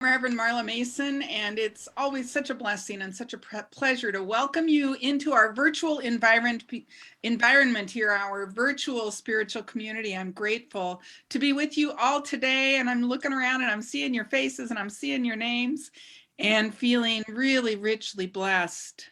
Reverend Marla Mason, and it's always such a blessing and such a pleasure to welcome you into our virtual environment here, our virtual spiritual community. I'm grateful to be with you all today, and I'm looking around and I'm seeing your faces and I'm seeing your names and feeling really richly blessed.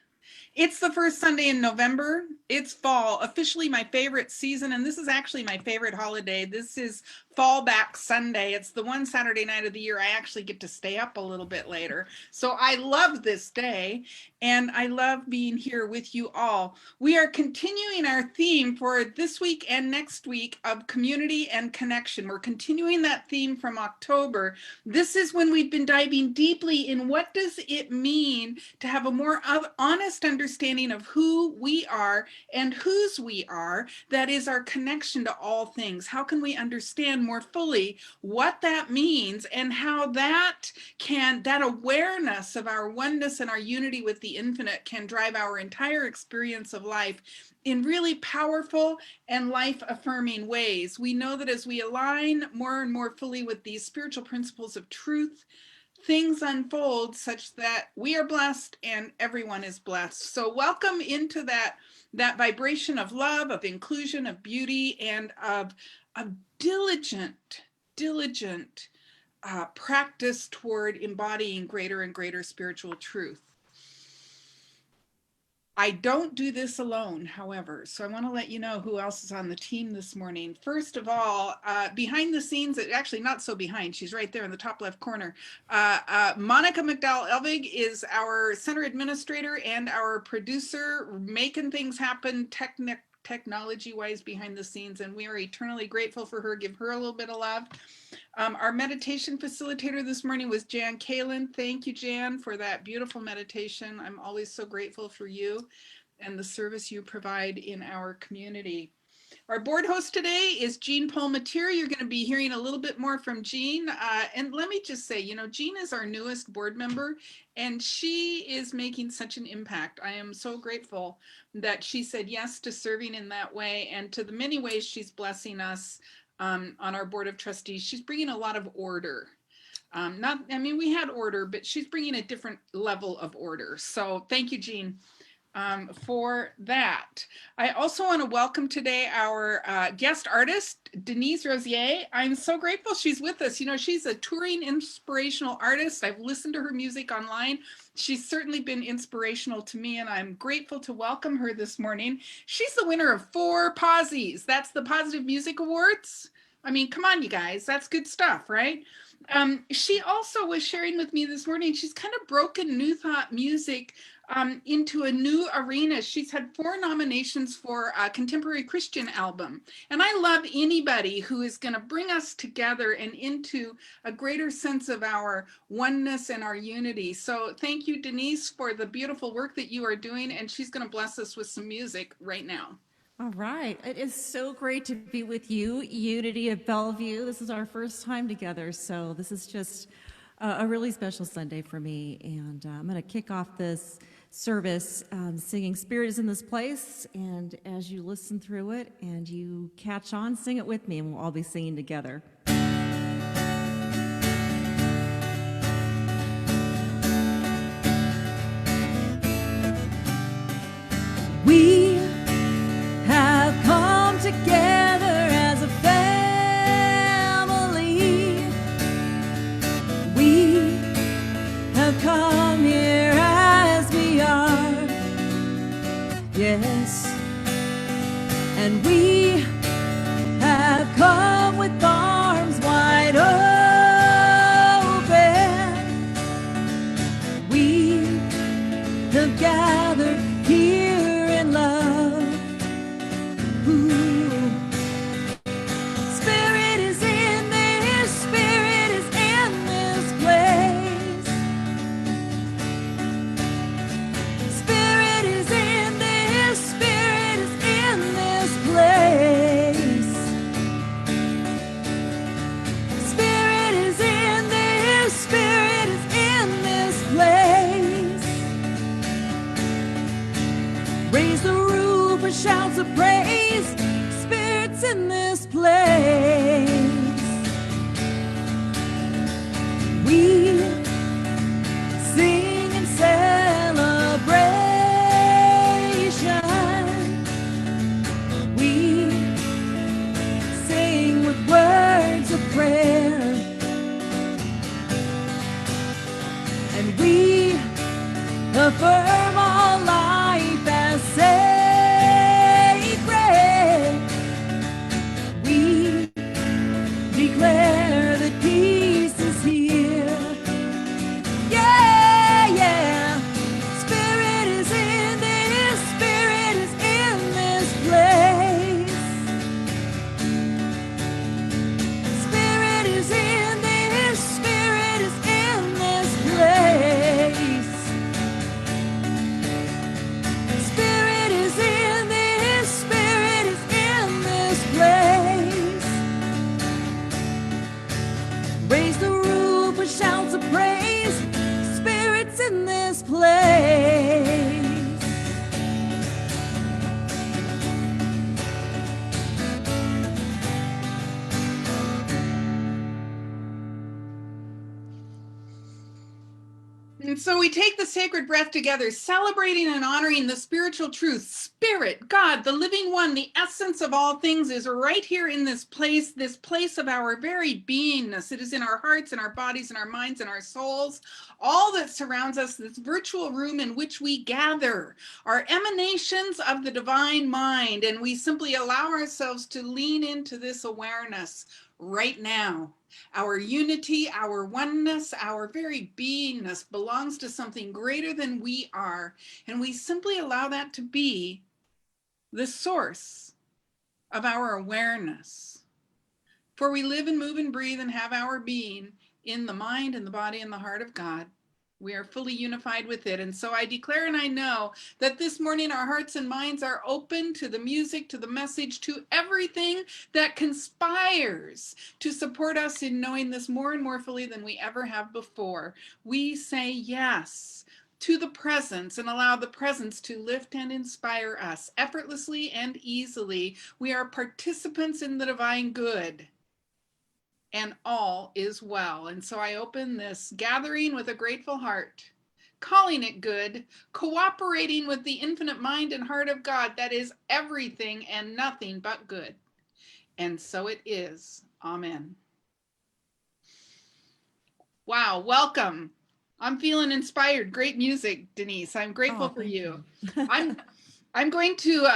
It's the first Sunday in November. It's fall, officially my favorite season, and this is actually my favorite holiday. This is Fallback Sunday. It's the one Saturday night of the year I actually get to stay up a little bit later. So I love this day, and I love being here with you all. We are continuing our theme for this week and next week of community and connection. We're continuing that theme from October. This is when we've been diving deeply in what does it mean to have a more honest understanding of who we are and whose we are. That is our connection to all things. How can we understand more fully what that means and how that awareness of our oneness and our unity with the infinite can drive our entire experience of life in really powerful and life-affirming ways. We know that as we align more and more fully with these spiritual principles of truth, things unfold such that we are blessed and everyone is blessed. So welcome into that vibration of love, of inclusion, of beauty, and of diligent practice toward embodying greater and greater spiritual truth. I don't do this alone, however, so I want to let you know who else is on the team this morning. First of all, behind the scenes, actually not so behind, she's right there in the top left corner. Monica McDowell-Elvig is our center administrator and our producer, making things happen technology-wise behind the scenes, and we are eternally grateful for her. Give her a little bit of love. Our meditation facilitator this morning was Jan Kalin. Thank you, Jan, for that beautiful meditation. I'm always so grateful for you and the service you provide in our community. Our board host today is Jean Paul-Matier. You're going to be hearing a little bit more from Jean. And let me just say, Jean is our newest board member, and she is making such an impact. I am so grateful that she said yes to serving in that way and to the many ways she's blessing us on our board of trustees. She's bringing a lot of order. We had order, but she's bringing a different level of order. So thank you, Jean, for that. I also want to welcome today our guest artist, Denise Rosier. I'm so grateful she's with us. She's a touring inspirational artist. I've listened to her music online. She's certainly been inspirational to me, and I'm grateful to welcome her this morning. She's the winner of 4 Posies. That's the Positive Music Awards. I mean, come on, you guys, that's good stuff, right? She also was sharing with me this morning, she's kind of broken New Thought music into a new arena. She's had 4 nominations for a contemporary Christian album. And I love anybody who is going to bring us together and into a greater sense of our oneness and our unity. So thank you, Denise, for the beautiful work that you are doing. And she's going to bless us with some music right now. All right. It is so great to be with you, Unity of Bellevue. This is our first time together, so this is just a really special Sunday for me. And I'm going to kick off this service singing Spirit is in This Place. And as you listen through it and you catch on, sing it with me, and we'll all be singing together. We have come together as a family. We have come here as we are, yes, and we have come with arms wide open. We have gathered here in love. Spirit is in this, Spirit is in this place. Spirit is in this, Spirit is in this place. we affirm all life as sacred. We declare that peace is here. Yeah, yeah. Spirit is in this, Spirit is in this place. Spirit is in this, Spirit is in this place. Spirit is in this, Spirit is in this place. Raise the roof with shouts of praise. Spirit's in this place. And so we take the sacred breath together, celebrating and honoring the spiritual truth. Spirit, God, the living one, the essence of all things is right here in this place of our very beingness. It is in our hearts and our bodies and our minds and our souls. All that surrounds us, this virtual room in which we gather, are emanations of the divine mind. And we simply allow ourselves to lean into this awareness right now. Our unity, our oneness, our very beingness belongs to something greater than we are. And we simply allow that to be the source of our awareness. For we live and move and breathe and have our being in the mind and the body and the heart of God. We are fully unified with it. And so I declare and I know that this morning our hearts and minds are open to the music, to the message, to everything that conspires to support us in knowing this more and more fully than we ever have before. We say yes to the presence and allow the presence to lift and inspire us effortlessly and easily. We are participants in the divine good. And all is well. And so I open this gathering with a grateful heart, calling it good, cooperating with the infinite mind and heart of God that is everything and nothing but good. And so it is. Amen. Wow, welcome. I'm feeling inspired. Great music, Denise. I'm grateful for you. I'm going to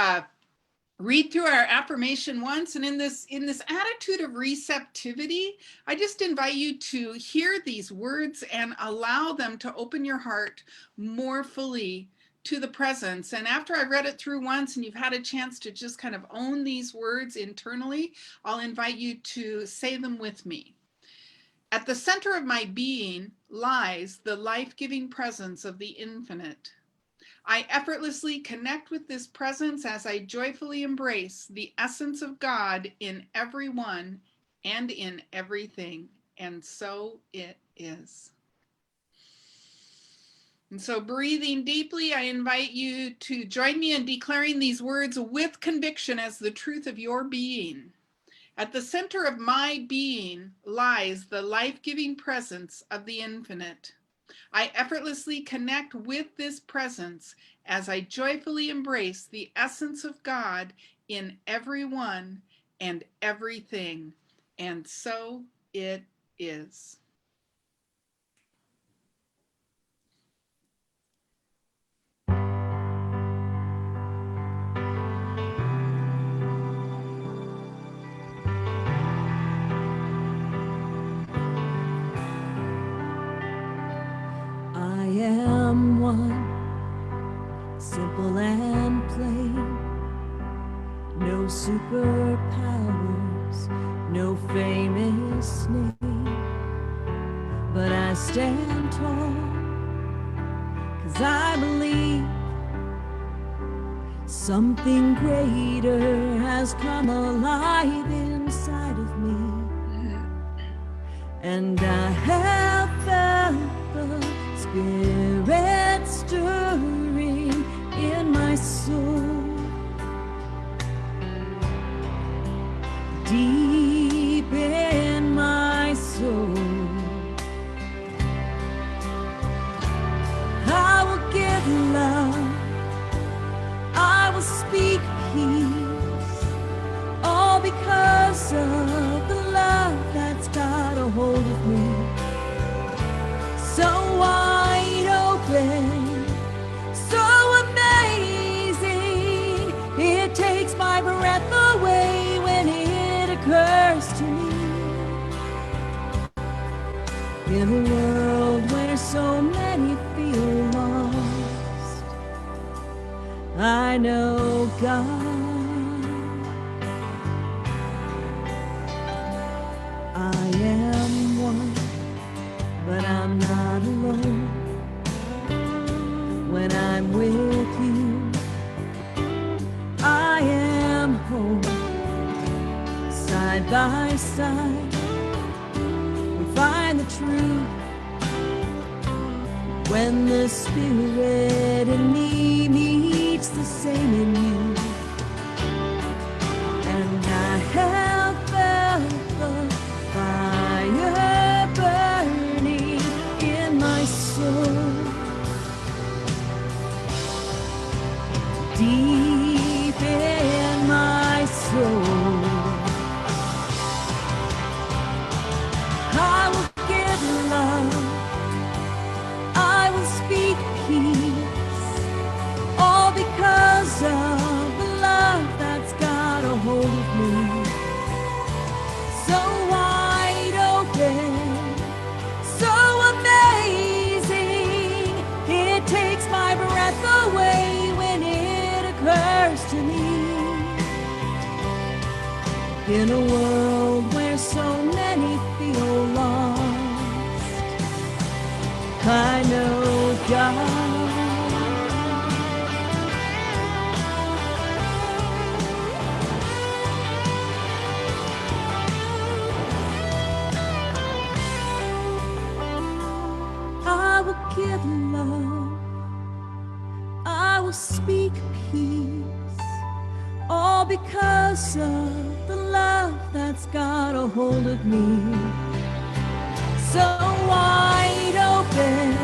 read through our affirmation once, and in this attitude of receptivity, I just invite you to hear these words and allow them to open your heart more fully to the presence. And after I've read it through once and you've had a chance to just kind of own these words internally, I'll invite you to say them with me. At the center of my being lies the life-giving presence of the infinite. I effortlessly connect with this presence as I joyfully embrace the essence of God in everyone and in everything. And so it is. And so breathing deeply, I invite you to join me in declaring these words with conviction as the truth of your being. At the center of my being lies the life-giving presence of the infinite. I effortlessly connect with this presence as I joyfully embrace the essence of God in everyone and everything. And so it is. I am one, simple and plain. No superpowers, no famous name. But I stand tall, 'cause I believe something greater has come alive inside of me. And I have felt the Spirit stirring in my soul, deep in my soul. I will give love, I will speak peace, all because of the love that's got a hold of me. So I a world where so many feel lost, I know God. I am one, but I'm not alone. When I'm with you, I am home. Side by side, we find the truth. When the spirit in me meets the same in you, and I have felt the fire burning in my soul, deep in my soul. I will give love, I will speak peace, all because of the love that's got a hold of me. So wide open, so amazing, it takes my breath away when it occurs to me. In a world where so many feel lost, I know God. I will give love, I will speak peace, all because of the love that's got a hold of me. So wide open,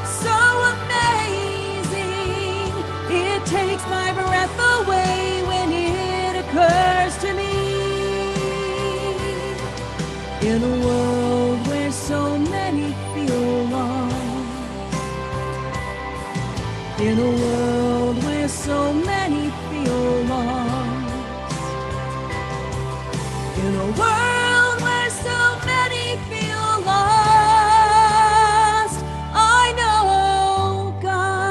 so amazing, it takes my breath away when it occurs to me. In a world where so many feel lost, in a world where so many feel lost, in a world where so many feel lost, I know God.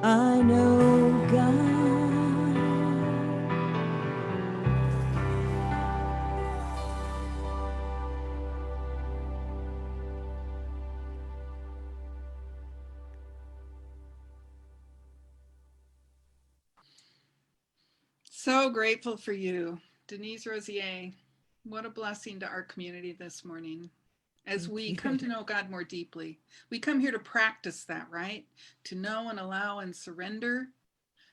I know God. So grateful for you, Denise Rosier. What a blessing to our community this morning. As we come to know God more deeply, we come here to practice that, right? To know and allow and surrender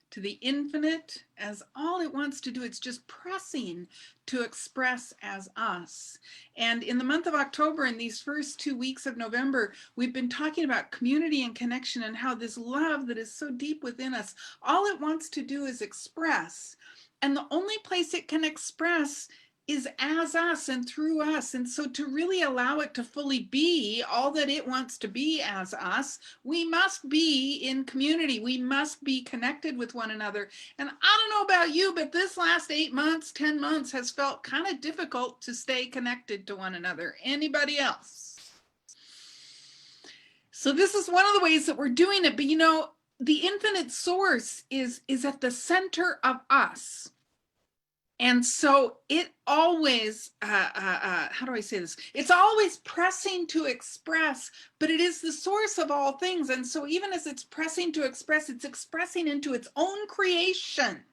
to the infinite as all it wants to do. It's just pressing to express as us. And in the month of October, in these first 2 weeks of November, we've been talking about community and connection and how this love that is so deep within us, all it wants to do is express. And the only place it can express is as us and through us. And so to really allow it to fully be all that it wants to be as us, we must be in community. We must be connected with one another. And I don't know about you, but this last 8 months, 10 months has felt kind of difficult to stay connected to one another. Anybody else? So this is one of the ways that we're doing it. But you know, the infinite source is at the center of us. And so it always, how do I say this? It's always pressing to express, but it is the source of all things. And so even as it's pressing to express, it's expressing into its own creation.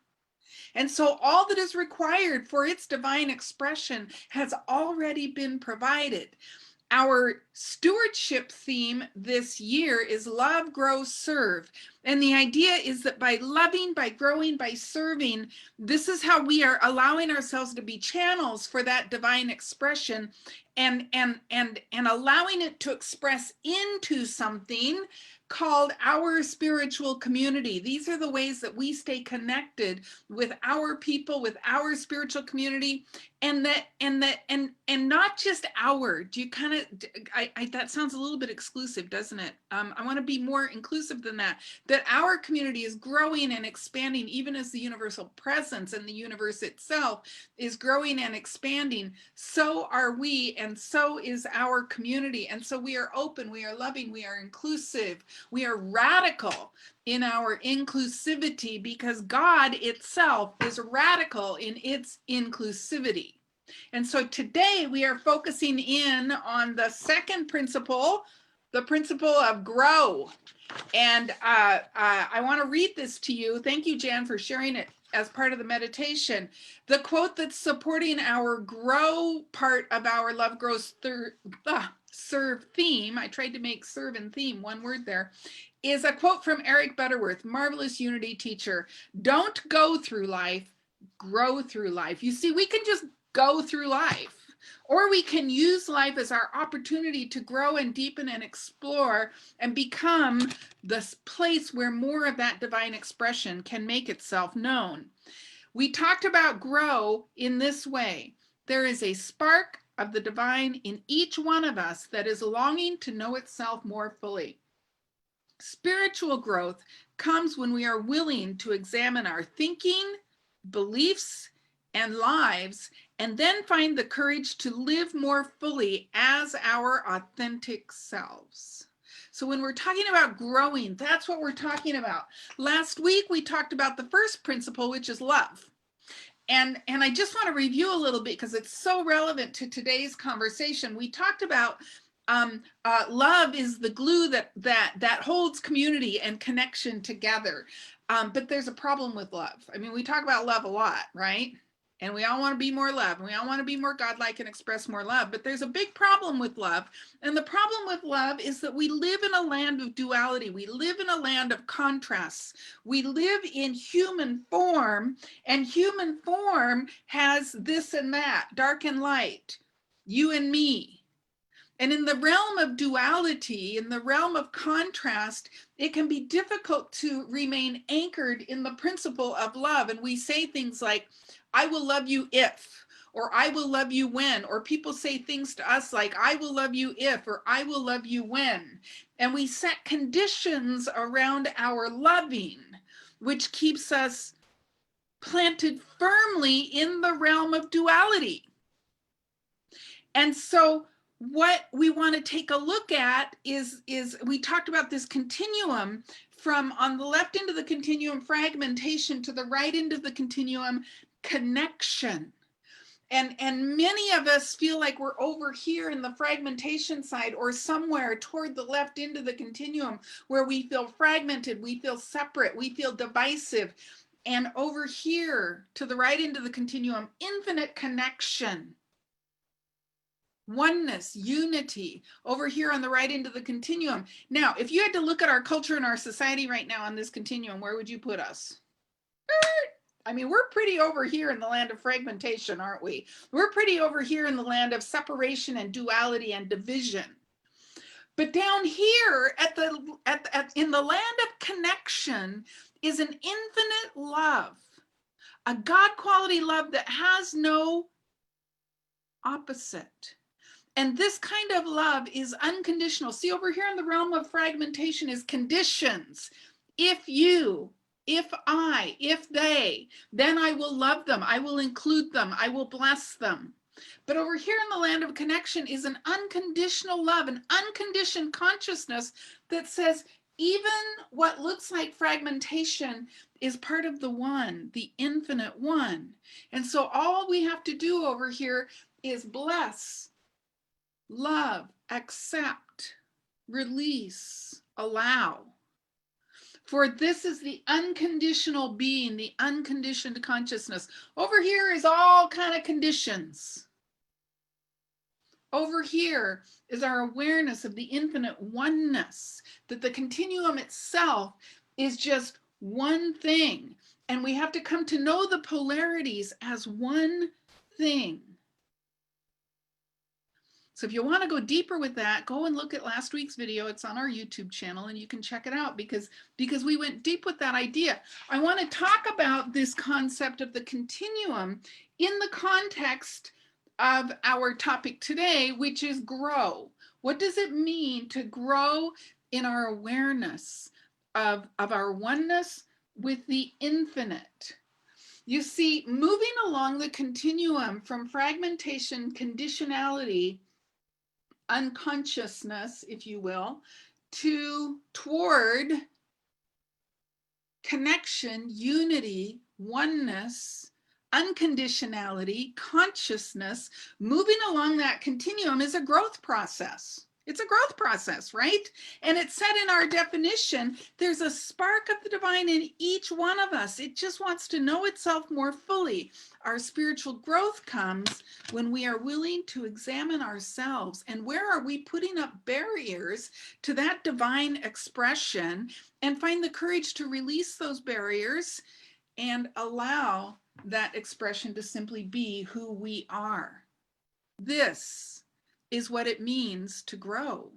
And so all that is required for its divine expression has already been provided. Our stewardship theme this year is love, grow, serve. And the idea is that by loving, by growing, by serving, this is how we are allowing ourselves to be channels for that divine expression and allowing it to express into something called our spiritual community. These are the ways that we stay connected with our people, with our spiritual community, and not just our. Do you kind of, that sounds a little bit exclusive, doesn't it? I want to be more inclusive than that. that our community is growing and expanding, even as the universal presence and the universe itself is growing and expanding, so are we, and so is our community. And so we are open, we are loving, we are inclusive, we are radical in our inclusivity, because God itself is radical in its inclusivity. And so today we are focusing in on the second principle, the principle of grow. And I want to read this to you. Thank you, Jan, for sharing it as part of the meditation. The quote that's supporting our grow part of our Love Grows Serve theme, I tried to make serve and theme one word there, is a quote from Eric Butterworth, marvelous Unity teacher. Don't go through life, grow through life. You see, we can just go through life, or we can use life as our opportunity to grow and deepen and explore and become this place where more of that divine expression can make itself known. We talked about grow in this way. There is a spark of the divine in each one of us that is longing to know itself more fully. Spiritual growth comes when we are willing to examine our thinking, beliefs, and lives, and then find the courage to live more fully as our authentic selves. So when we're talking about growing, that's what we're talking about. Last week, we talked about the first principle, which is love. And I just want to review a little bit because it's so relevant to today's conversation. We talked about love is the glue that holds community and connection together. But there's a problem with love. I mean, we talk about love a lot, right? And we all want to be more love, and we all want to be more godlike and express more love. But there's a big problem with love. And the problem with love is that we live in a land of duality. We live in a land of contrasts. We live in human form, and human form has this and that, dark and light, you and me. And in the realm of duality, in the realm of contrast, it can be difficult to remain anchored in the principle of love. And we say things like, I will love you if, or I will love you when, or people say things to us like, I will love you if, or I will love you when. And we set conditions around our loving, which keeps us planted firmly in the realm of duality. And so what we want to take a look at is we talked about this continuum from on the left end of the continuum, fragmentation, to the right end of the continuum, connection. And many of us feel like we're over here in the fragmentation side, or somewhere toward the left end of the continuum, where we feel fragmented, we feel separate, we feel divisive. And over here to the right end of the continuum, infinite connection, oneness, unity, over here on the right end of the continuum. Now, if you had to look at our culture and our society right now on this continuum, where would you put us? I mean, we're pretty over here in the land of fragmentation, aren't we? We're pretty over here in the land of separation and duality and division. But down here in the land of connection is an infinite love, a God quality love that has no opposite. And this kind of love is unconditional. See, over here in the realm of fragmentation is conditions. If you, if I, if they, then I will love them. I will include them. I will bless them. But over here in the land of connection is an unconditional love, an unconditioned consciousness that says even what looks like fragmentation is part of the one, the infinite one. And so all we have to do over here is bless, love, accept, release, allow. For this is the unconditional being, the unconditioned consciousness. Over here is all kind of conditions. Over here is our awareness of the infinite oneness, that the continuum itself is just one thing. And we have to come to know the polarities as one thing. So if you want to go deeper with that, go and look at last week's video. It's on our YouTube channel and you can check it out because we went deep with that idea. I want to talk about this concept of the continuum in the context of our topic today, which is grow. What does it mean to grow in our awareness of our oneness with the infinite. You see, moving along the continuum from fragmentation, conditionality, unconsciousness, if you will, toward connection, unity, oneness, unconditionality, consciousness, moving along that continuum is a growth process. It's a growth process, right? And it's said in our definition, there's a spark of the divine in each one of us. It just wants to know itself more fully. Our spiritual growth comes when we are willing to examine ourselves and where are we putting up barriers to that divine expression, and find the courage to release those barriers and allow that expression to simply be who we are. This is what it means to grow.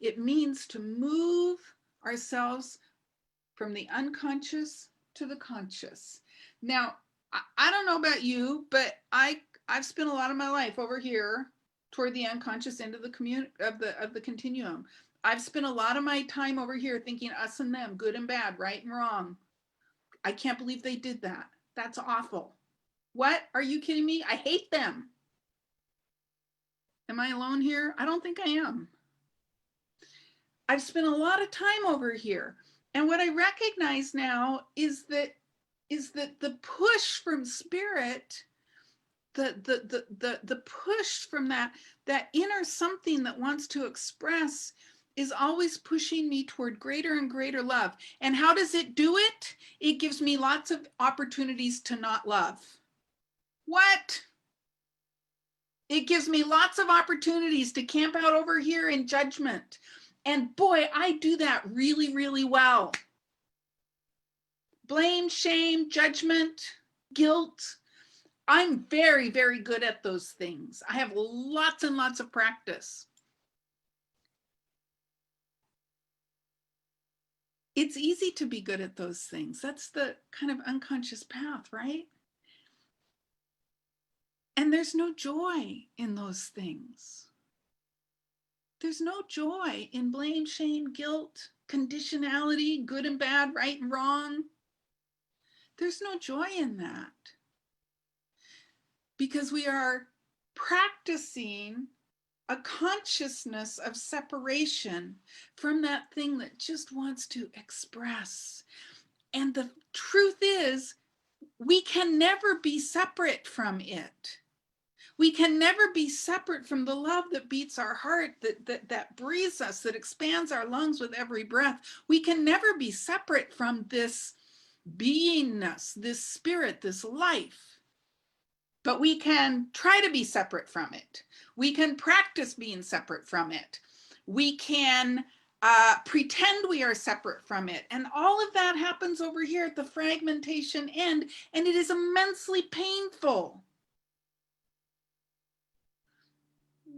It means to move ourselves from the unconscious to the conscious. Now, I don't know about you, but I've spent a lot of my life over here toward the unconscious end of the continuum. I've spent a lot of my time over here thinking us and them, good and bad, right and wrong. I can't believe they did that. That's awful. What? Are you kidding me? I hate them. Am I alone here? I don't think I am. I've spent a lot of time over here. And what I recognize now is that the push from spirit, the push from that inner something that wants to express is always pushing me toward greater and greater love. And how does it do it? It gives me lots of opportunities to not love. What? It gives me lots of opportunities to camp out over here in judgment. And boy, I do that really, really well. Blame, shame, judgment, guilt. I'm very, very good at those things. I have lots and lots of practice. It's easy to be good at those things. That's the kind of unconscious path, right? And there's no joy in those things. There's no joy in blame, shame, guilt, conditionality, good and bad, right and wrong. There's no joy in that. Because we are practicing a consciousness of separation from that thing that just wants to express. And the truth is, we can never be separate from it. We can never be separate from the love that beats our heart, that breathes us, that expands our lungs with every breath. We can never be separate from this beingness, this spirit, this life. But we can try to be separate from it. We can practice being separate from it. We can pretend we are separate from it. And all of that happens over here at the fragmentation end, and it is immensely painful.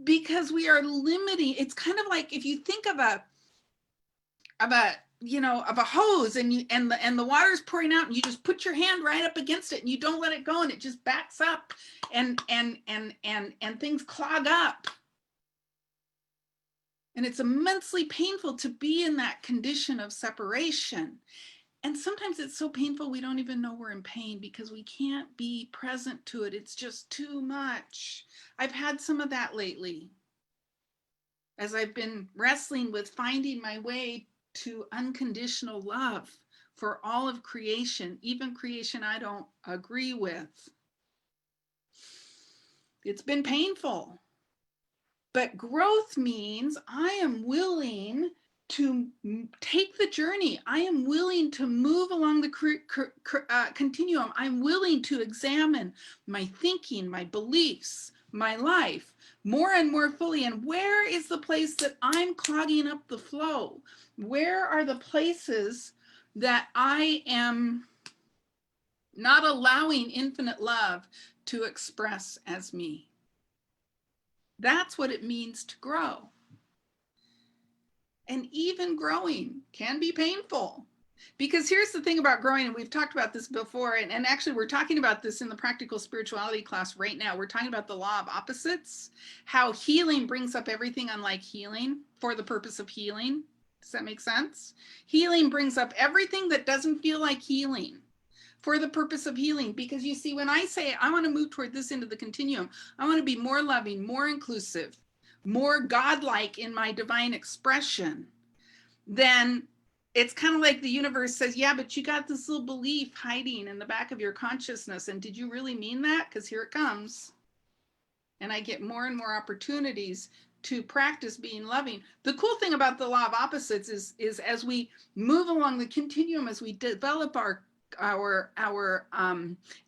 Because we are limiting. It's kind of like if you think of a hose and the water is pouring out and you just put your hand right up against it and you don't let it go and it just backs up and things clog up. And it's immensely painful to be in that condition of separation. And sometimes it's so painful we don't even know we're in pain because we can't be present to it. It's just too much. I've had some of that lately as I've been wrestling with finding my way to unconditional love for all of creation, even creation I don't agree with. It's been painful. But growth means I am willing to take the journey. I am willing to move along the continuum. I'm willing to examine my thinking, my beliefs, my life more and more fully. And where is the place that I'm clogging up the flow? Where are the places that I am not allowing infinite love to express as me? That's what it means to grow. And even growing can be painful. Because here's the thing about growing, and we've talked about this before, and actually we're talking about this in the practical spirituality class right now. We're talking about the law of opposites, how healing brings up everything unlike healing for the purpose of healing. Does that make sense? Healing brings up everything that doesn't feel like healing for the purpose of healing. Because you see, when I say I want to move toward this into the continuum, I want to be more loving, more inclusive, more godlike in my divine expression, then it's kind of like the universe says, yeah, but you got this little belief hiding in the back of your consciousness. And did you really mean that? Because here it comes. And I get more and more opportunities to practice being loving. The cool thing about the law of opposites is as we move along the continuum, as we develop our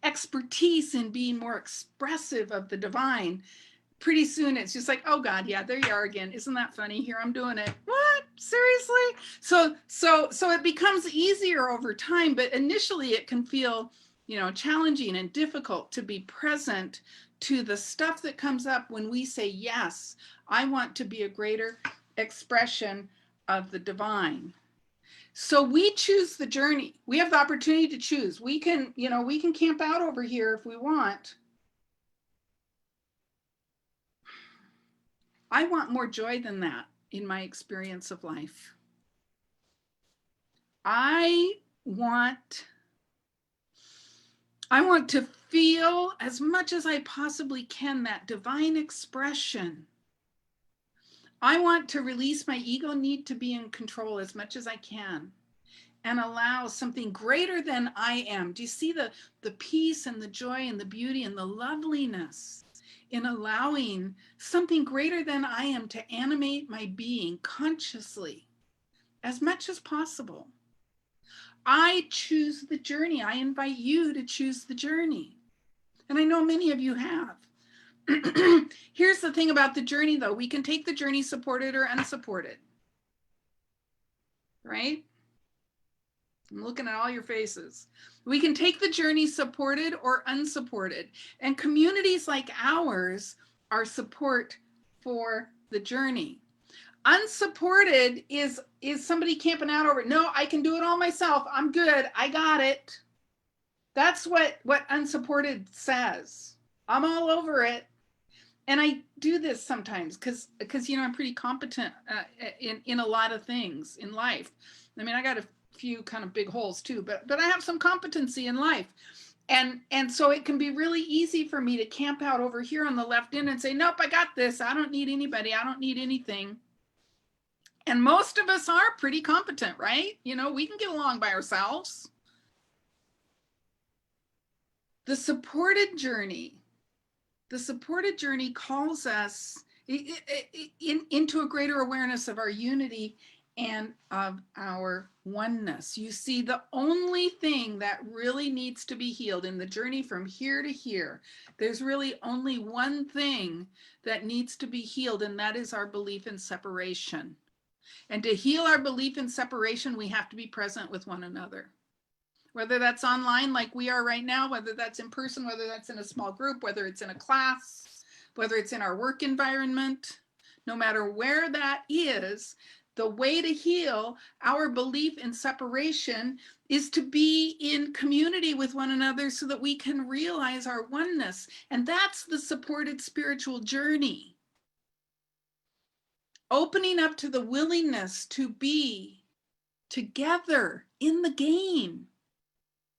expertise in being more expressive of the divine, pretty soon it's just like, oh God, yeah, there you are again. Isn't that funny? Here I'm doing it. What? Seriously? So it becomes easier over time, but initially it can feel, challenging and difficult to be present to the stuff that comes up when we say, yes, I want to be a greater expression of the divine. So we choose the journey. We have the opportunity to choose. We can camp out over here if we want. I want more joy than that in my experience of life. I want to feel as much as I possibly can that divine expression. I want to release my ego need to be in control as much as I can and allow something greater than I am. Do you see the peace and the joy and the beauty and the loveliness in allowing something greater than I am to animate my being consciously as much as possible? I choose the journey. I invite you to choose the journey. And I know many of you have. Here's the thing about the journey, though. We can take the journey supported or unsupported. Right? I'm looking at all your faces. We can take the journey supported or unsupported. And communities like ours are support for the journey. Unsupported is somebody camping out over, no, I can do it all myself. I'm good. I got it. That's what unsupported says. I'm all over it. And I do this sometimes because I'm pretty competent in a lot of things in life. I mean, I got a few kind of big holes too, but I have some competency in life. And so it can be really easy for me to camp out over here on the left end and say, nope, I got this. I don't need anybody. I don't need anything. And most of us are pretty competent, right? We can get along by ourselves. The supported journey calls us into a greater awareness of our unity and of our oneness. You see, the only thing that really needs to be healed in the journey from here to here, there's really only one thing that needs to be healed, and that is our belief in separation. And to heal our belief in separation, we have to be present with one another. Whether that's online like we are right now, whether that's in person, whether that's in a small group, whether it's in a class, whether it's in our work environment, no matter where that is, the way to heal our belief in separation is to be in community with one another so that we can realize our oneness. And that's the supported spiritual journey. Opening up to the willingness to be together in the game.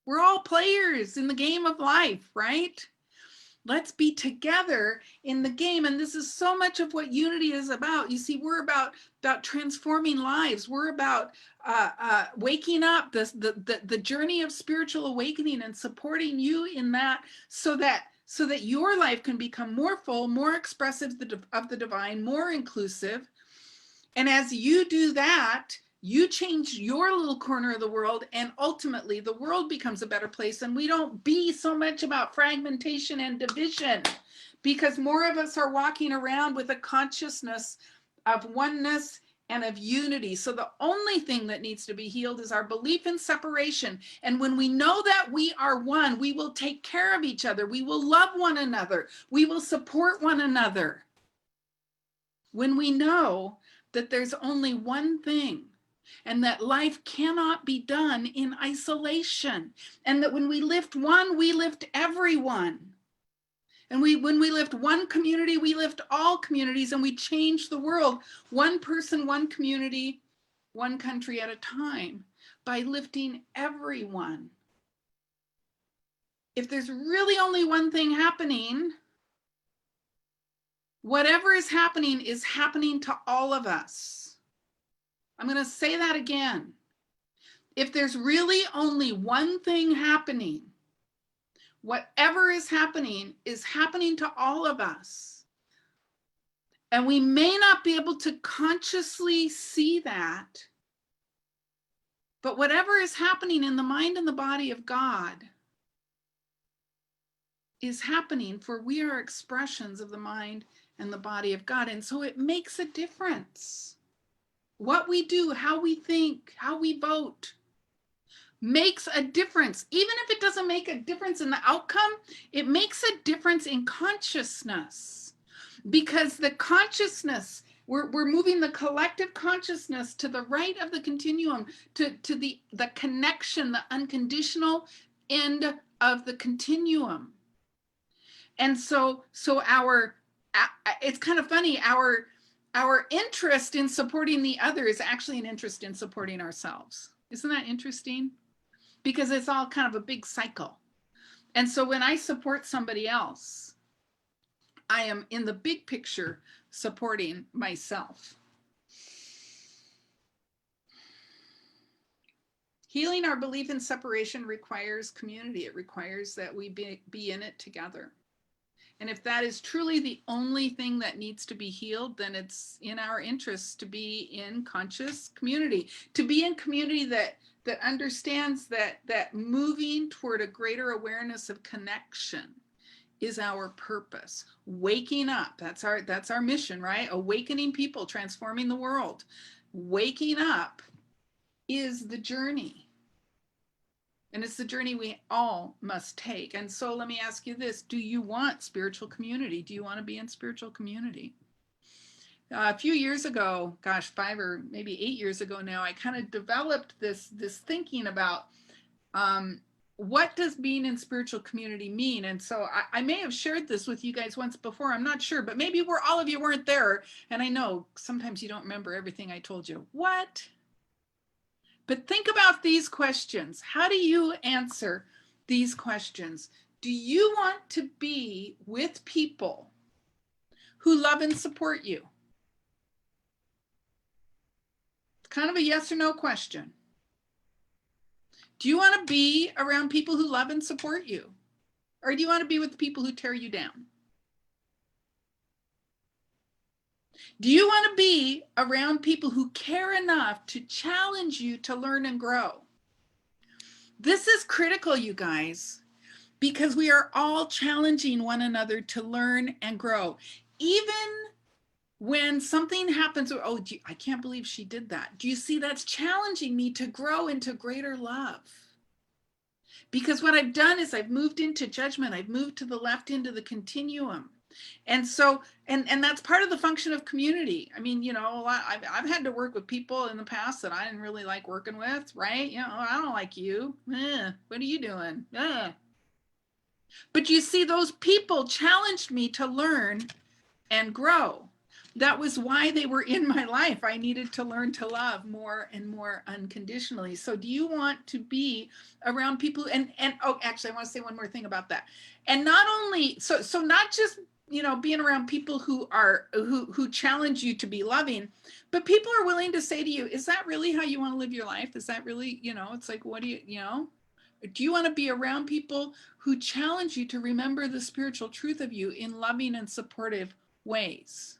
We're all players in the game of life, right? Let's be together in the game. And this is so much of what unity is about. You see, we're about transforming lives. We're about waking up, the journey of spiritual awakening, and supporting you in that so that your life can become more full, more expressive of the divine, more inclusive. And as you do that, you change your little corner of the world, and ultimately the world becomes a better place. And we don't be so much about fragmentation and division, because more of us are walking around with a consciousness of oneness and of unity. So the only thing that needs to be healed is our belief in separation. And when we know that we are one, we will take care of each other. We will love one another. We will support one another. When we know that there's only one thing, and that life cannot be done in isolation. And that when we lift one, we lift everyone. And when we lift one community, we lift all communities, and we change the world. One person, one community, one country at a time, by lifting everyone. If there's really only one thing happening, whatever is happening to all of us. I'm going to say that again. If there's really only one thing happening, whatever is happening to all of us. And we may not be able to consciously see that, but whatever is happening in the mind and the body of God is happening, for we are expressions of the mind and the body of God. And so it makes a difference. What we do, how we think, how we vote makes a difference. Even if it doesn't make a difference in the outcome, it makes a difference in consciousness, because the consciousness, we're moving the collective consciousness to the right of the continuum, to the connection, the unconditional end of the continuum. And so our, it's kind of funny, our interest in supporting the other is actually an interest in supporting ourselves. Isn't that interesting? Because it's all kind of a big cycle. And so when I support somebody else, I am in the big picture supporting myself. Healing our belief in separation requires community. It requires that we be in it together. And if that is truly the only thing that needs to be healed, then it's in our interests to be in conscious community, to be in community that understands that moving toward a greater awareness of connection is our purpose. Waking up, that's our mission, right? Awakening people, transforming the world. Waking up is the journey. And it's the journey we all must take. And so let me ask you this. Do you want spiritual community? Do you want to be in spiritual community? A few years ago, gosh, 5 or maybe 8 years ago now, I kind of developed this thinking about what does being in spiritual community mean? And so I may have shared this with you guys once before. I'm not sure, but maybe all of you weren't there. And I know sometimes you don't remember everything I told you. What? But think about these questions. How do you answer these questions? Do you want to be with people who love and support you? It's kind of a yes or no question. Do you want to be around people who love and support you? Or do you want to be with the people who tear you down? Do you want to be around people who care enough to challenge you to learn and grow? This is critical, you guys, because we are all challenging one another to learn and grow. Even when something happens, oh, I can't believe she did that. Do you see, that's challenging me to grow into greater love? Because what I've done is I've moved into judgment. I've moved to the left into the continuum. And so, and that's part of the function of community. I mean, you know, I've had to work with people in the past that I didn't really like working with, right? You know, I don't like you. What are you doing? But you see, those people challenged me to learn and grow. That was why they were in my life. I needed to learn to love more and more unconditionally. So do you want to be around people? And oh, actually, I want to say one more thing about that. And not only, so not just, you know, being around people who challenge you to be loving, but people are willing to say to you, is that really how you want to live your life? Is that really, you know, it's like, what do you know? Do you want to be around people who challenge you to remember the spiritual truth of you in loving and supportive ways?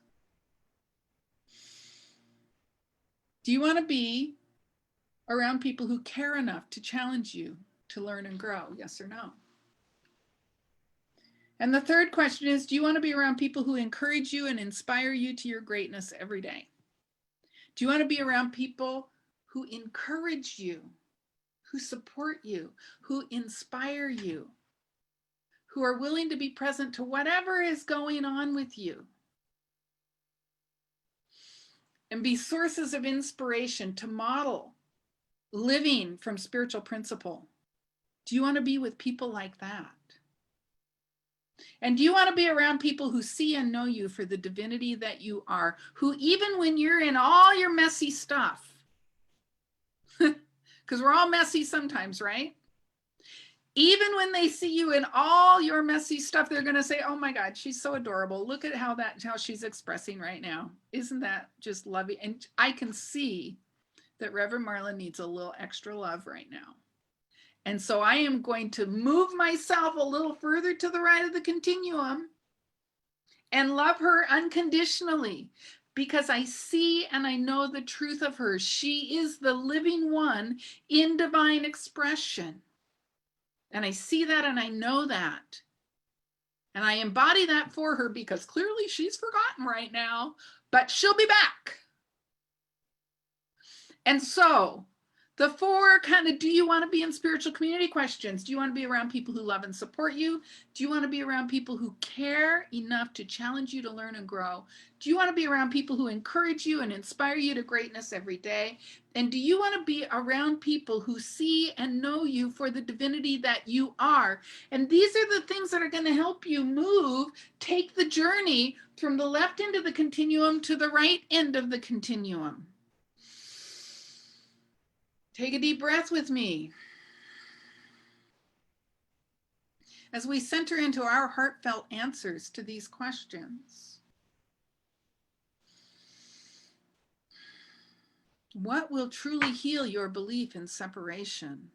Do you want to be around people who care enough to challenge you to learn and grow? Yes or no? And the third question is, do you want to be around people who encourage you and inspire you to your greatness every day? Do you want to be around people who encourage you, who support you, who inspire you, who are willing to be present to whatever is going on with you, and be sources of inspiration to model living from spiritual principle? Do you want to be with people like that? And do you want to be around people who see and know you for the divinity that you are, who even when you're in all your messy stuff, because we're all messy sometimes, right? Even when they see you in all your messy stuff, they're going to say, oh my God, she's so adorable. Look at how she's expressing right now. Isn't that just lovely? And I can see that Reverend Marla needs a little extra love right now. And so I am going to move myself a little further to the right of the continuum and love her unconditionally, because I see and I know the truth of her. She is the living one in divine expression. And I see that and I know that. And I embody that for her, because clearly she's forgotten right now, but she'll be back. And so the 4 kind of, do you want to be in spiritual community questions? Do you want to be around people who love and support you? Do you want to be around people who care enough to challenge you to learn and grow? Do you want to be around people who encourage you and inspire you to greatness every day? And do you want to be around people who see and know you for the divinity that you are? And these are the things that are going to help you move, take the journey from the left end of the continuum to the right end of the continuum. Take a deep breath with me. As we center into our heartfelt answers to these questions, what will truly heal your belief in separation?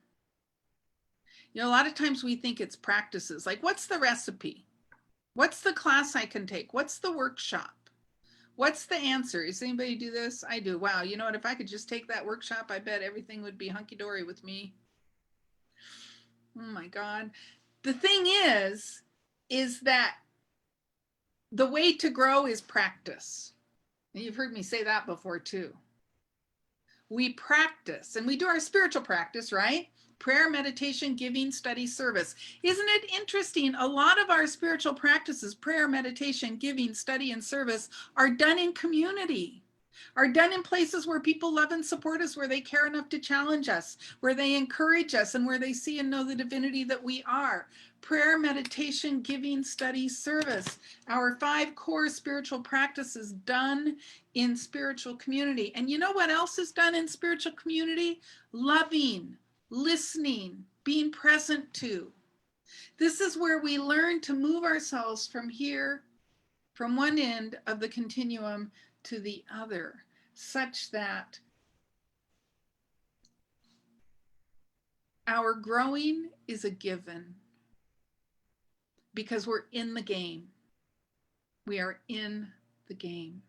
You know, a lot of times we think it's practices, like what's the recipe? What's the class I can take? What's the workshop? What's the answer? Does anybody do this? I do. Wow, you know what? If I could just take that workshop, I bet everything would be hunky-dory with me. Oh my God. The thing is that the way to grow is practice. And you've heard me say that before too. We practice, and we do our spiritual practice, right? Prayer, meditation, giving, study, service. Isn't it interesting? A lot of our spiritual practices, prayer, meditation, giving, study, and service, are done in community, are done in places where people love and support us, where they care enough to challenge us, where they encourage us, and where they see and know the divinity that we are. Prayer, meditation, giving, study, service. Our 5 core spiritual practices done in spiritual community. And you know what else is done in spiritual community? Loving, listening, being present to. This is where we learn to move ourselves from here, from one end of the continuum to the other, such that our growing is a given, because we're in the game. We are in the game.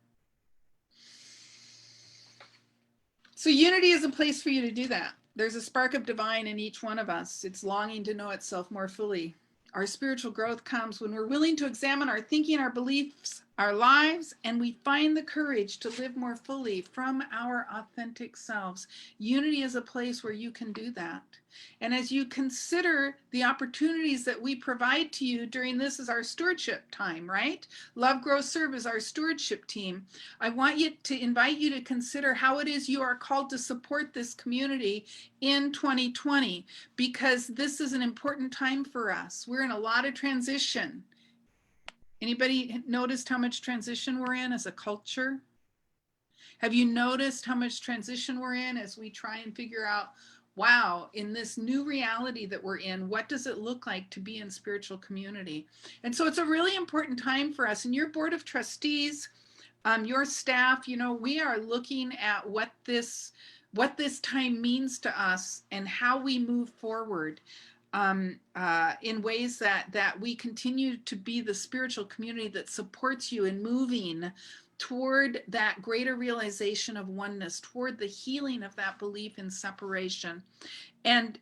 So unity is a place for you to do that. There's a spark of divine in each one of us. It's longing to know itself more fully. Our spiritual growth comes when we're willing to examine our thinking, our beliefs, our lives, and we find the courage to live more fully from our authentic selves. Unity is a place where you can do that. And as you consider the opportunities that we provide to you during this is our stewardship time, right? Love, Grow, Serve is our stewardship team. I want you to invite you to consider how it is you are called to support this community in 2020, because this is an important time for us. We're in a lot of transition. Anybody noticed how much transition we're in as a culture? Have you noticed how much transition we're in as we try and figure out, wow, in this new reality that we're in, what does it look like to be in spiritual community? And so it's a really important time for us. And your board of trustees, your staff, you know, we are looking at what this time means to us and how we move forward in ways that we continue to be the spiritual community that supports you in moving toward that greater realization of oneness, toward the healing of that belief in separation. And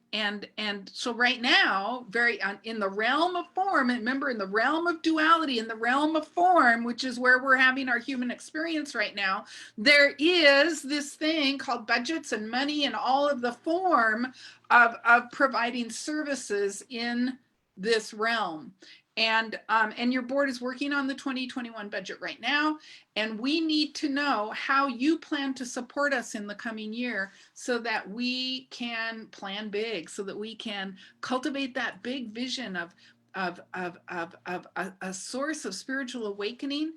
so right now, very in the realm of form, and remember, in the realm of duality, in the realm of form, which is where we're having our human experience right now, there is this thing called budgets and money and all of the form of providing services in this realm. And your board is working on the 2021 budget right now. And we need to know how you plan to support us in the coming year so that we can plan big, so that we can cultivate that big vision of a source of spiritual awakening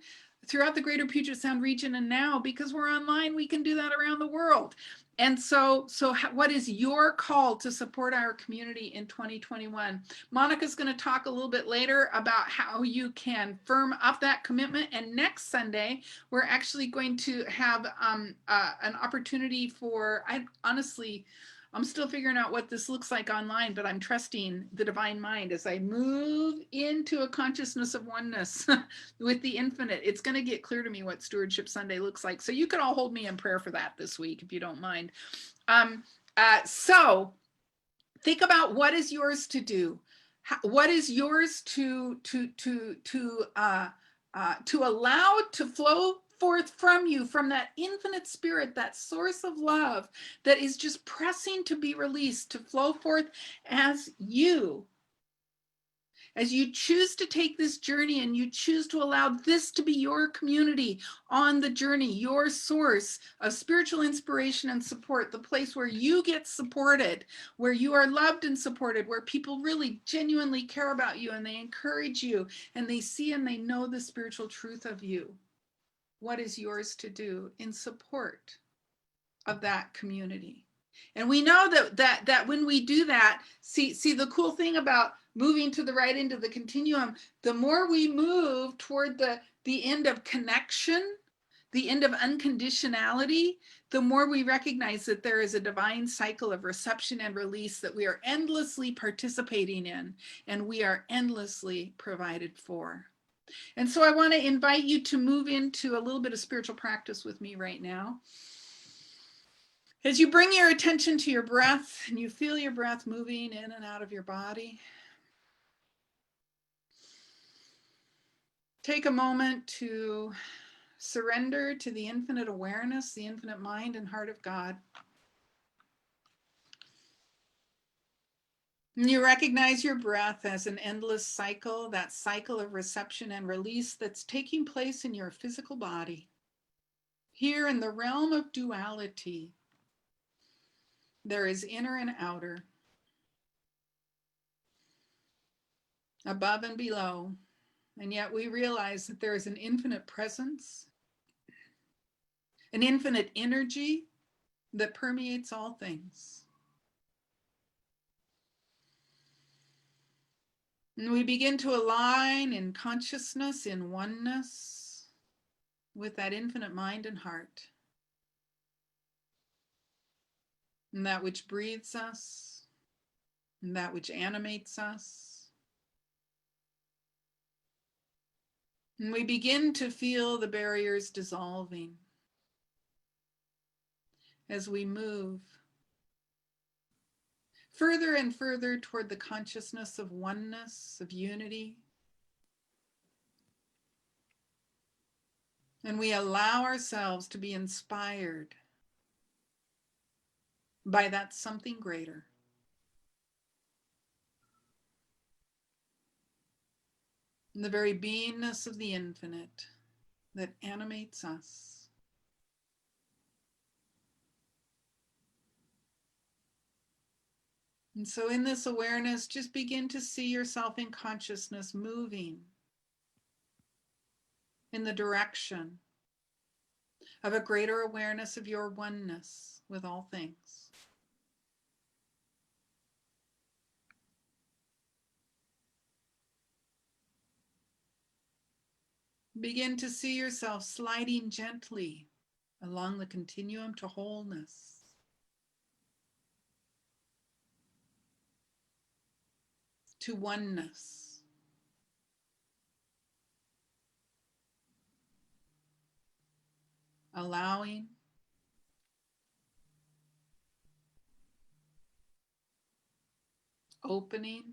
throughout the greater Puget Sound region. And now, because we're online, we can do that around the world. And so what is your call to support our community in 2021? Monica's going to talk a little bit later about how you can firm up that commitment. And next Sunday, we're actually going to have an opportunity for, I'm still figuring out what this looks like online, but I'm trusting the divine mind as I move into a consciousness of oneness with the infinite. It's going to get clear to me what Stewardship Sunday looks like. So you can all hold me in prayer for that this week, if you don't mind. So think about what is yours to do. What is yours to allow to flow forth from you, from that infinite spirit, that source of love that is just pressing to be released, to flow forth as you choose to take this journey and you choose to allow this to be your community on the journey, your source of spiritual inspiration and support, the place where you get supported, where you are loved and supported, where people really genuinely care about you and they encourage you and they see and they know the spiritual truth of you. What is yours to do in support of that community? And we know that when we do that, see the cool thing about moving to the right end of the continuum, the more we move toward the end of connection, the end of unconditionality, the more we recognize that there is a divine cycle of reception and release that we are endlessly participating in, and we are endlessly provided for. And so I want to invite you to move into a little bit of spiritual practice with me right now. As you bring your attention to your breath and you feel your breath moving in and out of your body, take a moment to surrender to the infinite awareness, the infinite mind and heart of God. And you recognize your breath as an endless cycle, that cycle of reception and release that's taking place in your physical body. Here in the realm of duality, there is inner and outer, above and below, and yet we realize that there is an infinite presence, an infinite energy that permeates all things. And we begin to align in consciousness, in oneness with that infinite mind and heart. And that which breathes us, and that which animates us. And we begin to feel the barriers dissolving as we move further and further toward the consciousness of oneness, of unity. And we allow ourselves to be inspired by that something greater. And the very beingness of the infinite that animates us. And so in this awareness, just begin to see yourself in consciousness moving in the direction of a greater awareness of your oneness with all things. Begin to see yourself sliding gently along the continuum to wholeness. To oneness. Allowing. Opening.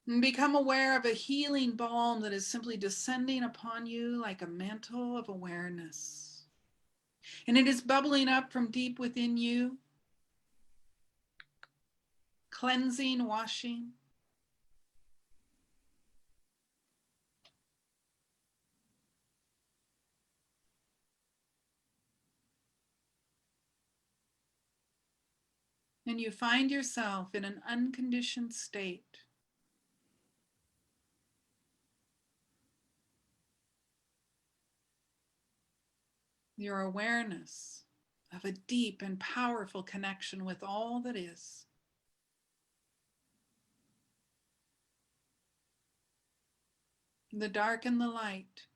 And become aware of a healing balm that is simply descending upon you like a mantle of awareness. And it is bubbling up from deep within you, cleansing, washing. and you find yourself in an unconditioned state. Your awareness of a deep and powerful connection with all that is. The dark and the light,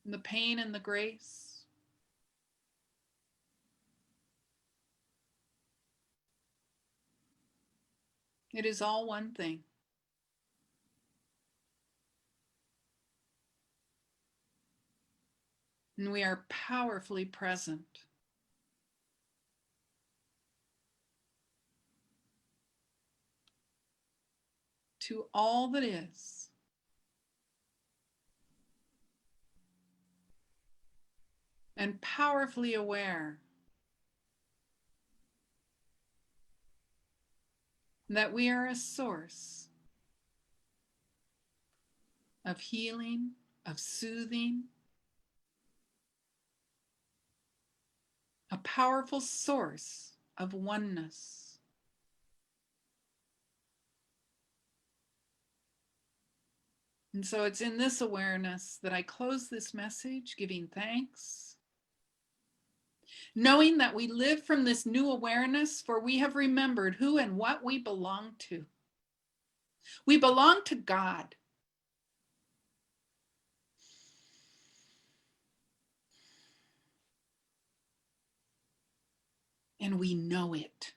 the pain and the grace. It is all one thing. And we are powerfully present. To all that is. And powerfully aware that we are a source of healing, of soothing, a powerful source of oneness. And so it's in this awareness that I close this message, giving thanks, knowing that we live from this new awareness, for we have remembered who and what we belong to. We belong to God. And we know it.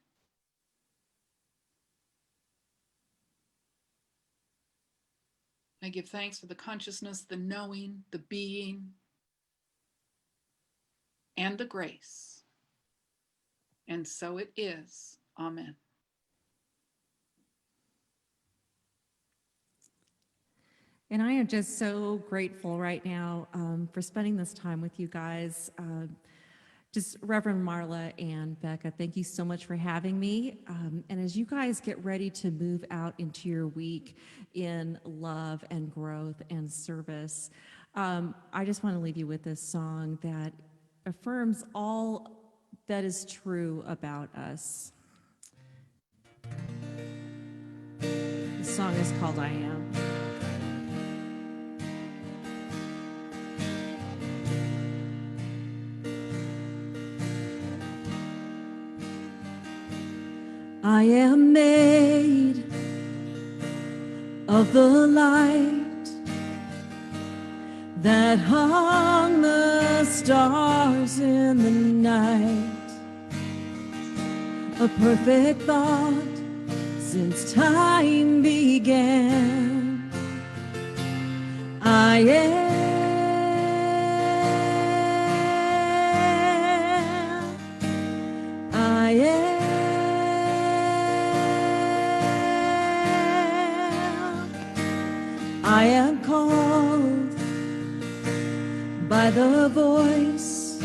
I give thanks for the consciousness, the knowing, the being, and the grace. And so it is. Amen. And I am just so grateful right now for spending this time with you guys. Just Reverend Marla and Becca, thank you so much for having me. And as you guys get ready to move out into your week in love and growth and service, I just want to leave you with this song that affirms all that is true about us. The song is called I Am. I am made of the light that hung the stars in the night, a perfect thought since time began. I am. I am. I am called by the voice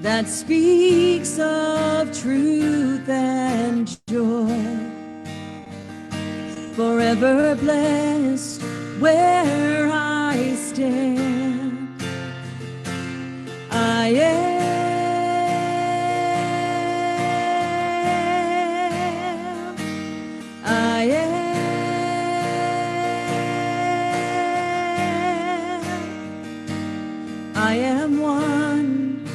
that speaks of truth and joy, forever blessed where I stand. I am. I am. I am one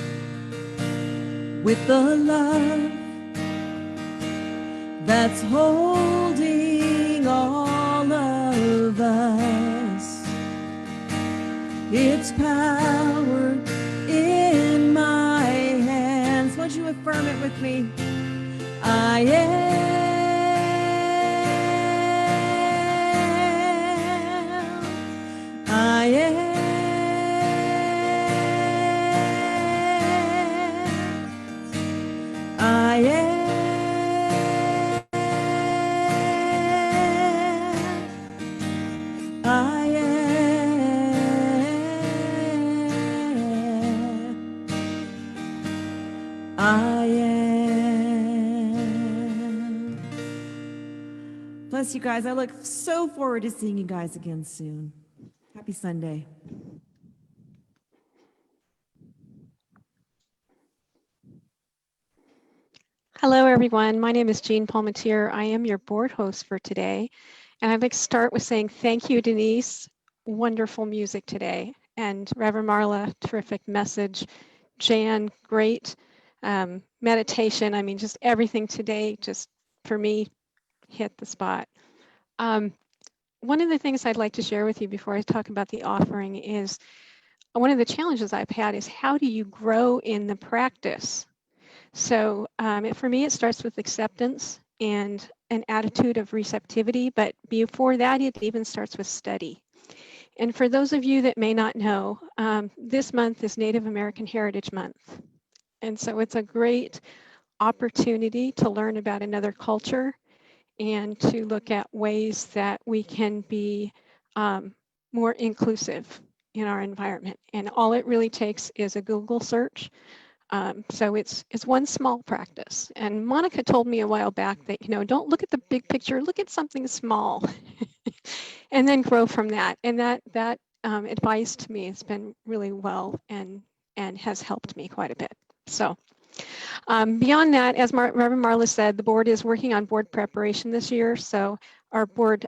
with the love that's holding all of us. It's power in my hands. Won't you affirm it with me? I am. I am. I am. I am. I am. Bless you guys. I look so forward to seeing you guys again soon. Happy Sunday. Hello, everyone. My name is Jean Palmetier. I am your board host for today. And I'd like to start with saying thank you, Denise. Wonderful music today. And Reverend Marla, terrific message. Jan, great meditation. I mean, just everything today, just for me, hit the spot. One of the things I'd like to share with you before I talk about the offering is one of the challenges I've had is how do you grow in the practice? So for me, it starts with acceptance and an attitude of receptivity, but before that, it even starts with study. And for those of you that may not know, this month is Native American Heritage Month. And so it's a great opportunity to learn about another culture and to look at ways that we can be more inclusive in our environment. And all it really takes is a Google search. So it's one small practice. And Monica told me a while back that, don't look at the big picture, look at something small and then grow from that. And that advice to me has been really well and has helped me quite a bit. So beyond that, as Reverend Marla said, the board is working on board preparation this year. So our board,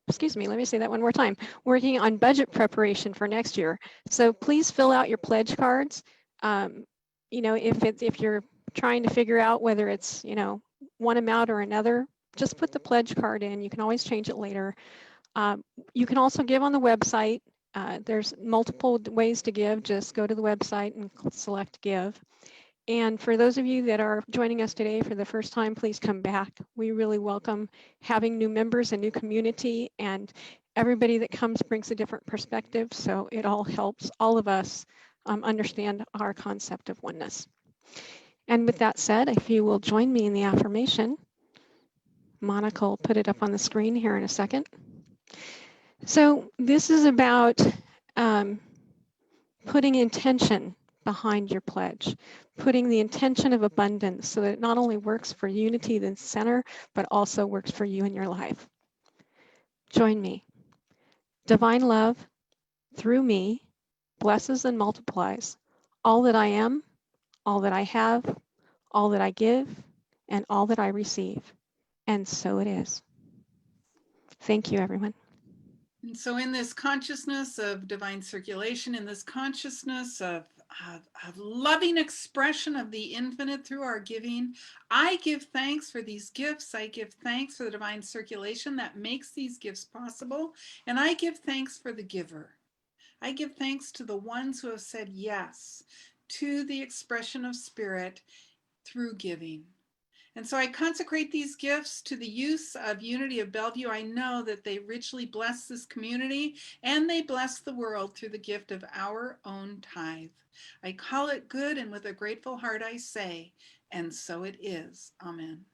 excuse me, let me say that one more time, working on budget preparation for next year. So please fill out your pledge cards. If you're trying to figure out whether it's, one amount or another, just put the pledge card in. You can always change it later. You can also give on the website. There's multiple ways to give. Just go to the website and select give. And for those of you that are joining us today for the first time, please come back. We really welcome having new members, a new community, and everybody that comes brings a different perspective. So it all helps all of us understand our concept of oneness. And with that said, if you will join me in the affirmation, Monica will put it up on the screen here in a second. So this is about putting intention behind your pledge, putting the intention of abundance so that it not only works for unity, the center, but also works for you in your life. Join me. Divine love, through me, blesses and multiplies all that I am, all that I have, all that I give, and all that I receive. And so it is. Thank you, everyone. And so in this consciousness of divine circulation, in this consciousness of loving expression of the infinite through our giving, I give thanks for these gifts. I give thanks for the divine circulation that makes these gifts possible. And I give thanks for the giver. I give thanks to the ones who have said yes to the expression of spirit through giving. And so I consecrate these gifts to the use of Unity of Bellevue. I know that they richly bless this community and they bless the world through the gift of our own tithe. I call it good, and with a grateful heart I say, and so it is. Amen.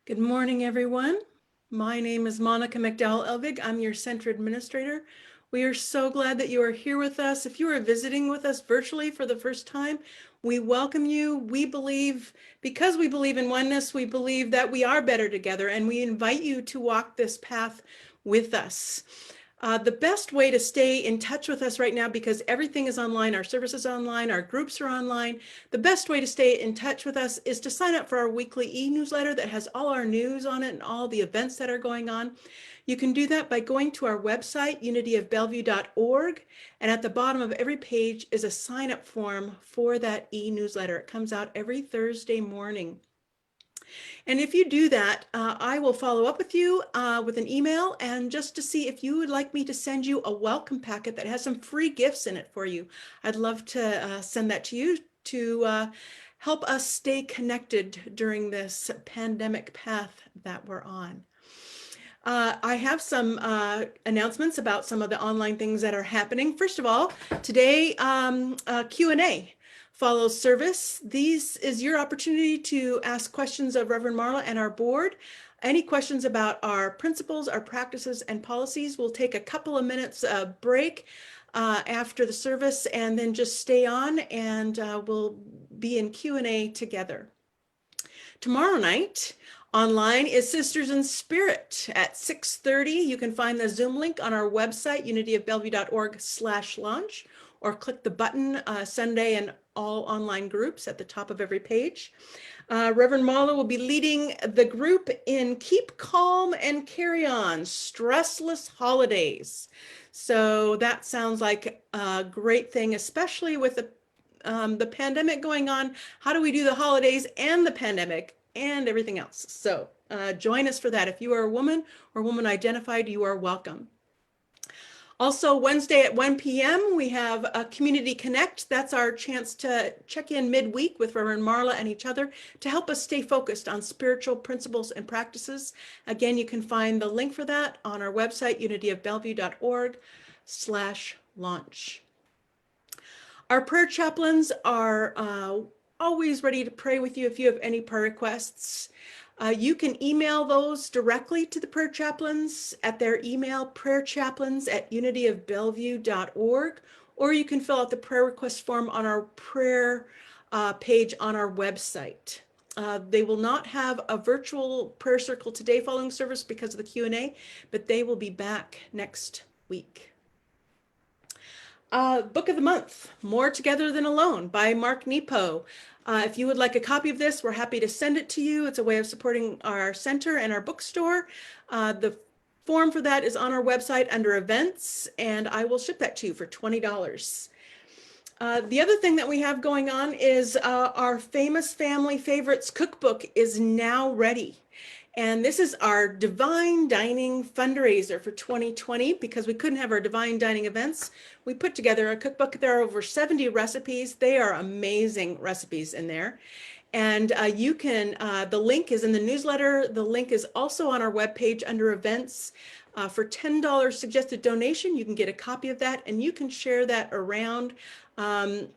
Good morning, everyone. My name is Monica McDowell Elvig. I'm your Center Administrator. We are so glad that you are here with us. If you are visiting with us virtually for the first time, we welcome you. We believe, because we believe in oneness, we believe that we are better together, and we invite you to walk this path with us. The best way to stay in touch with us right now, because everything is online, our service is online, our groups are online, the best way to stay in touch with us is to sign up for our weekly e-newsletter that has all our news on it and all the events that are going on. You can do that by going to our website, unityofbellevue.org, and at the bottom of every page is a sign-up form for that e-newsletter. It comes out every Thursday morning. And if you do that, I will follow up with you with an email, and just to see if you would like me to send you a welcome packet that has some free gifts in it for you. I'd love to send that to you to help us stay connected during this pandemic path that we're on. I have some announcements about some of the online things that are happening. First of all, today Q&A follows service. This is your opportunity to ask questions of Reverend Marla and our board. Any questions about our principles, our practices, and policies. We'll take a couple of minutes break after the service, and then just stay on, and we'll be in Q&A together. Tomorrow night online is Sisters in Spirit at 6:30. You can find the Zoom link on our website, unityofbellevue.org/launch, or click the button Sunday and all online groups at the top of every page. Reverend Marla will be leading the group in Keep Calm and Carry On, Stressless Holidays. So that sounds like a great thing, especially with the pandemic going on. How do we do the holidays and the pandemic and everything else? So join us for that. If you are a woman or woman identified, you are welcome. Also, Wednesday at 1 p.m., we have a Community Connect. That's our chance to check in midweek with Reverend Marla and each other to help us stay focused on spiritual principles and practices. Again, you can find the link for that on our website, unityofbellevue.org/launch. Our prayer chaplains are always ready to pray with you if you have any prayer requests. You can email those directly to the prayer chaplains at their email, prayerchaplains@unityofbellevue.org, or you can fill out the prayer request form on our prayer page on our website. They will not have a virtual prayer circle today following service because of the Q&A, but they will be back next week. Book of the month, More Together Than Alone by Mark Nepo. If you would like a copy of this, we're happy to send it to you. It's a way of supporting our center and our bookstore. The form for that is on our website under events, and I will ship that to you for $20. The other thing that we have going on is our Famous Family Favorites cookbook is now ready. And this is our Divine Dining fundraiser for 2020 because we couldn't have our Divine Dining events. We put together a cookbook. There are over 70 recipes. They are amazing recipes in there. And you can, the link is in the newsletter. The link is also on our webpage under events. For $10 suggested donation, you can get a copy of that and you can share that around.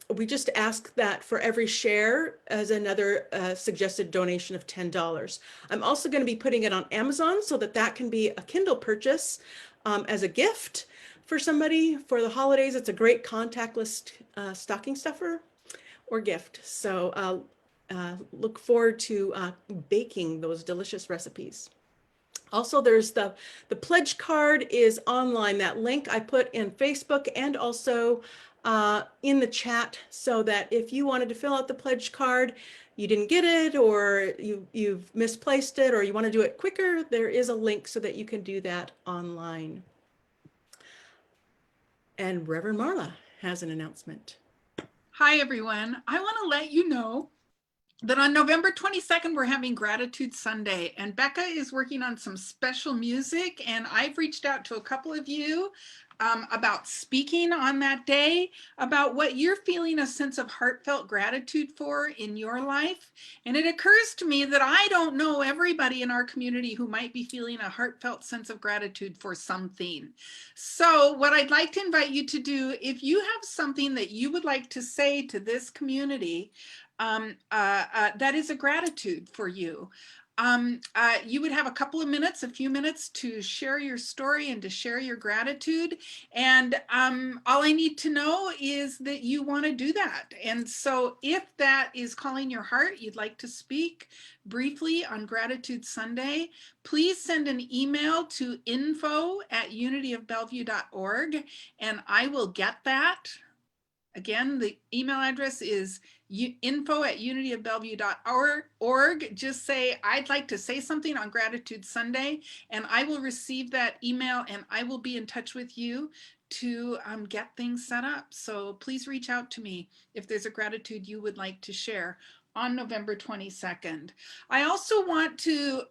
We just ask that for every share as another suggested donation of $10. I'm also going to be putting it on Amazon so that that can be a Kindle purchase as a gift for somebody for the holidays. It's a great contactless stocking stuffer or gift. So look forward to baking those delicious recipes. Also, there's the pledge card is online. That link I put in Facebook and also in the chat, so that if you wanted to fill out the pledge card, you didn't get it, or you've misplaced it, or you want to do it quicker, there is a link so that you can do that online. And Reverend Marla has an announcement. Hi, everyone. I want to let you know that on November 22nd, we're having Gratitude Sunday, and Becca is working on some special music, and I've reached out to a couple of you about speaking on that day, about what you're feeling a sense of heartfelt gratitude for in your life. And it occurs to me that I don't know everybody in our community who might be feeling a heartfelt sense of gratitude for something. So what I'd like to invite you to do, if you have something that you would like to say to this community, that is a gratitude for you. You would have a couple of minutes, a few minutes to share your story and to share your gratitude. And all I need to know is that you want to do that. And so if that is calling your heart, you'd like to speak briefly on Gratitude Sunday, please send an email to info@unityofbellevue.org and I will get that. Again, the email address is info@unityofbellevue.org. Just say, I'd like to say something on Gratitude Sunday, and I will receive that email and I will be in touch with you to get things set up. So please reach out to me if there's a gratitude you would like to share on November 22nd. I also want to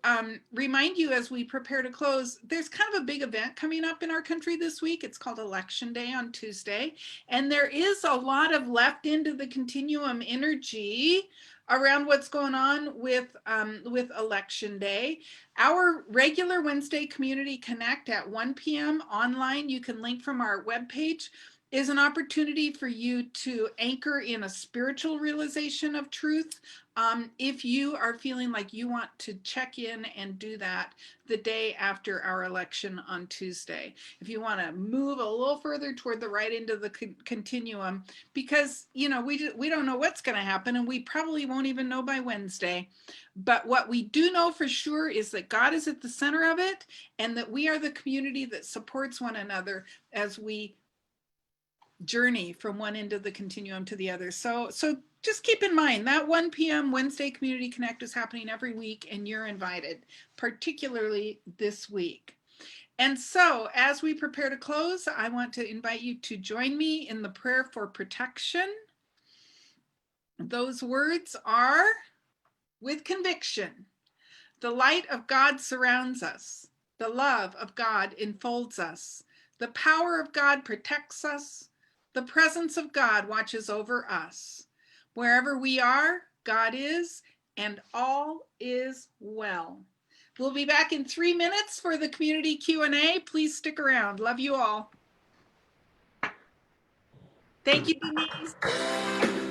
remind you as we prepare to close, there's kind of a big event coming up in our country this week. It's called Election Day on Tuesday. And there is a lot of left into the continuum energy around what's going on with Election Day. Our regular Wednesday Community Connect at 1 p.m. online, you can link from our webpage, is an opportunity for you to anchor in a spiritual realization of truth. If you are feeling like you want to check in and do that the day after our election on Tuesday, if you want to move a little further toward the right end of the continuum, because we don't know what's going to happen, and we probably won't even know by Wednesday. But what we do know for sure is that God is at the center of it, and that we are the community that supports one another as we journey from one end of the continuum to the other. So just keep in mind that 1 p.m. Wednesday Community Connect is happening every week, and you're invited, particularly this week. And so as we prepare to close, I want to invite you to join me in the prayer for protection. Those words are, with conviction, the light of God surrounds us. The love of God enfolds us. The power of God protects us. The presence of God watches over us. Wherever we are, God is, and all is well. We'll be back in 3 minutes for the community Q&A. Please stick around. Love you all. Thank you, Denise.